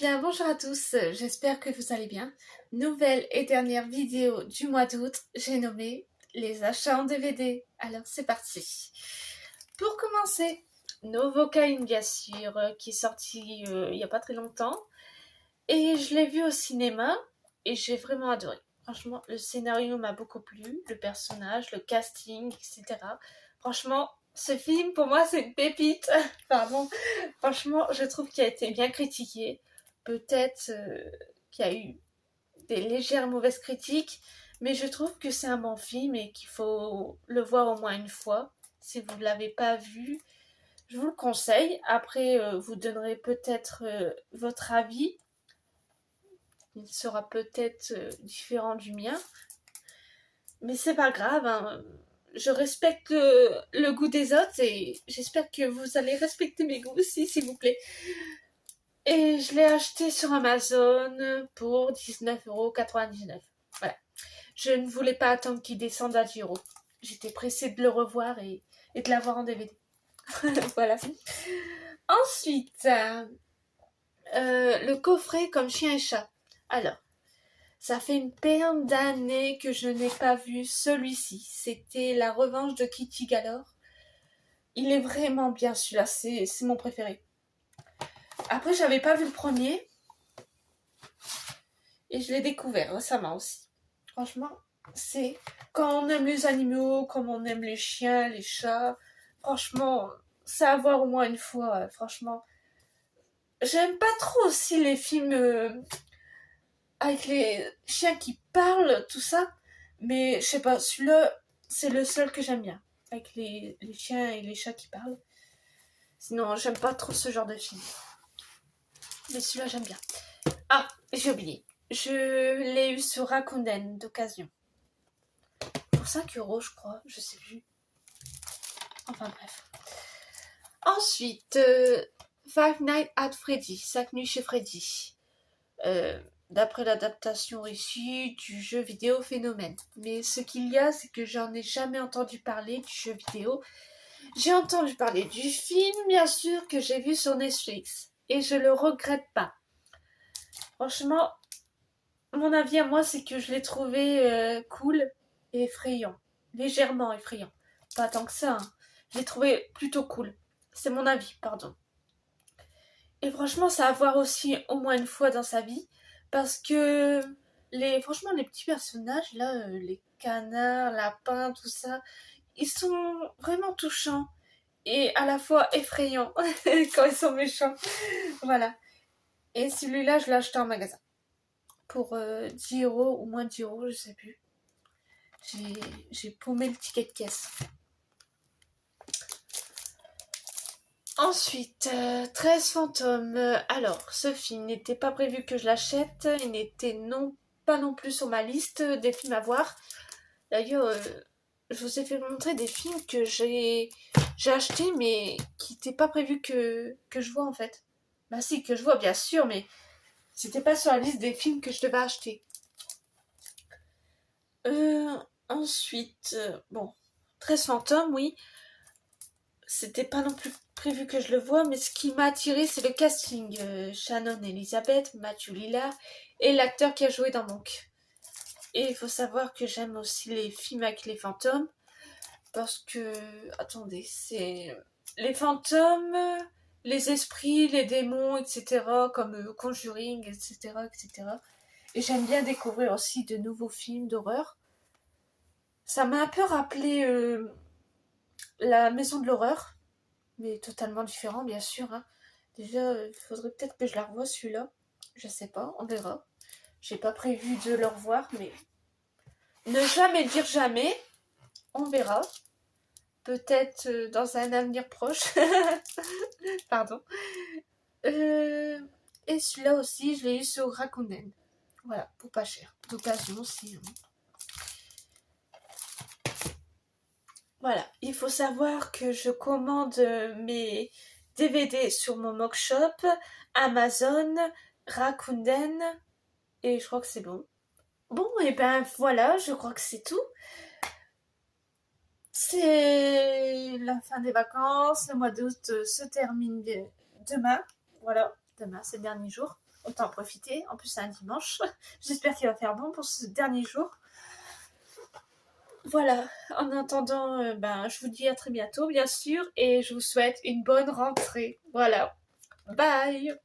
bien, bonjour à tous, j'espère que vous allez bien. Nouvelle et dernière vidéo du mois d'août, j'ai nommé les achats en DVD. Alors c'est parti. Pour commencer, Novocaine bien sûr, qui est sorti il n'y a pas très longtemps. Et je l'ai vu au cinéma et j'ai vraiment adoré. Franchement, le scénario m'a beaucoup plu, le personnage, le casting, etc. Franchement, ce film, pour moi, c'est une pépite. Pardon. Franchement, je trouve qu'il a été bien critiqué. Peut-être qu'il y a eu des légères mauvaises critiques, mais je trouve que c'est un bon film et qu'il faut le voir au moins une fois. Si vous ne l'avez pas vu, je vous le conseille. Après, vous donnerez peut-être votre avis. Il sera peut-être différent du mien. Mais c'est pas grave, hein. Je respecte le goût des autres et j'espère que vous allez respecter mes goûts aussi, s'il vous plaît. Et je l'ai acheté sur Amazon pour 19,99 €. Voilà. Je ne voulais pas attendre qu'il descende à 10 €. J'étais pressée de le revoir et de l'avoir en DVD. Voilà. Ensuite, le coffret comme chien et chat. Alors, ça fait une paire d'années que je n'ai pas vu celui-ci. C'était La Revanche de Kitty Galore. Il est vraiment bien celui-là, c'est mon préféré. Après, j'avais pas vu le premier. Et je l'ai découvert récemment aussi. Franchement, c'est quand on aime les animaux, comme on aime les chiens, les chats. Franchement, c'est à voir au moins une fois. Franchement, j'aime pas trop aussi les films avec les chiens qui parlent, tout ça. Mais je sais pas, celui-là, c'est le seul que j'aime bien. Avec les chiens et les chats qui parlent. Sinon, j'aime pas trop ce genre de film. Mais celui-là, j'aime bien. Ah, j'ai oublié. Je l'ai eu sur Rakuten d'occasion. Pour 5 € je crois, je sais plus. Enfin bref. Ensuite, Five Nights at Freddy, 5 nuits chez Freddy. D'après l'adaptation ici du jeu vidéo Phénomène. Mais ce qu'il y a, c'est que j'en ai jamais entendu parler du jeu vidéo. J'ai entendu parler du film, bien sûr, que j'ai vu sur Netflix. Et je le regrette pas. Franchement, mon avis à moi, c'est que je l'ai trouvé cool et effrayant. Légèrement effrayant. Pas tant que ça, hein. Je l'ai trouvé plutôt cool. C'est mon avis, pardon. Et franchement, ça à voir aussi au moins une fois dans sa vie. Parce que franchement, les petits personnages, là, les canards, lapins, tout ça, ils sont vraiment touchants. Et à la fois effrayants quand ils sont méchants. Voilà. Et celui-là, je l'ai acheté en magasin. Pour 10 € ou moins de 10 €, je sais plus. J'ai paumé le ticket de caisse. Ensuite, 13 fantômes. Alors, ce film n'était pas prévu que je l'achète. Il n'était pas non plus sur ma liste des films à voir. D'ailleurs, je vous ai fait montrer des films que j'ai achetés, mais qui n'étaient pas prévus que je vois en fait. Bah si, que je vois bien sûr, mais c'était pas sur la liste des films que je devais acheter. Ensuite, bon, 13 fantômes, oui. C'était pas non plus prévu que je le voie, mais ce qui m'a attiré, c'est le casting. Shannon Elizabeth, Matthew Lillard et l'acteur qui a joué dans Monk. Et il faut savoir que j'aime aussi les films avec les fantômes, parce que, attendez, c'est les fantômes, les esprits, les démons, etc., comme Conjuring, etc., etc. Et j'aime bien découvrir aussi de nouveaux films d'horreur. Ça m'a un peu rappelé La Maison de l'horreur, mais totalement différent, bien sûr. Hein. Déjà, il faudrait peut-être que je la revoie celui-là. Je sais pas, on verra. J'ai pas prévu de le revoir, mais ne jamais dire jamais. On verra. Peut-être dans un avenir proche. Pardon. Et celui-là aussi, je l'ai eu sur Rakuten. Voilà, pour pas cher. D'occasion aussi. Hein. Voilà, il faut savoir que je commande mes DVD sur mon Mockshop, Amazon, Rakuten, et je crois que c'est bon. Bon, et ben voilà, je crois que c'est tout. C'est la fin des vacances, le mois d'août se termine demain. Voilà, demain c'est le dernier jour. autant en profiter. En plus, c'est un dimanche. J'espère qu'il va faire bon pour ce dernier jour. Voilà, en attendant, je vous dis à très bientôt, bien sûr, et je vous souhaite une bonne rentrée. Voilà, bye!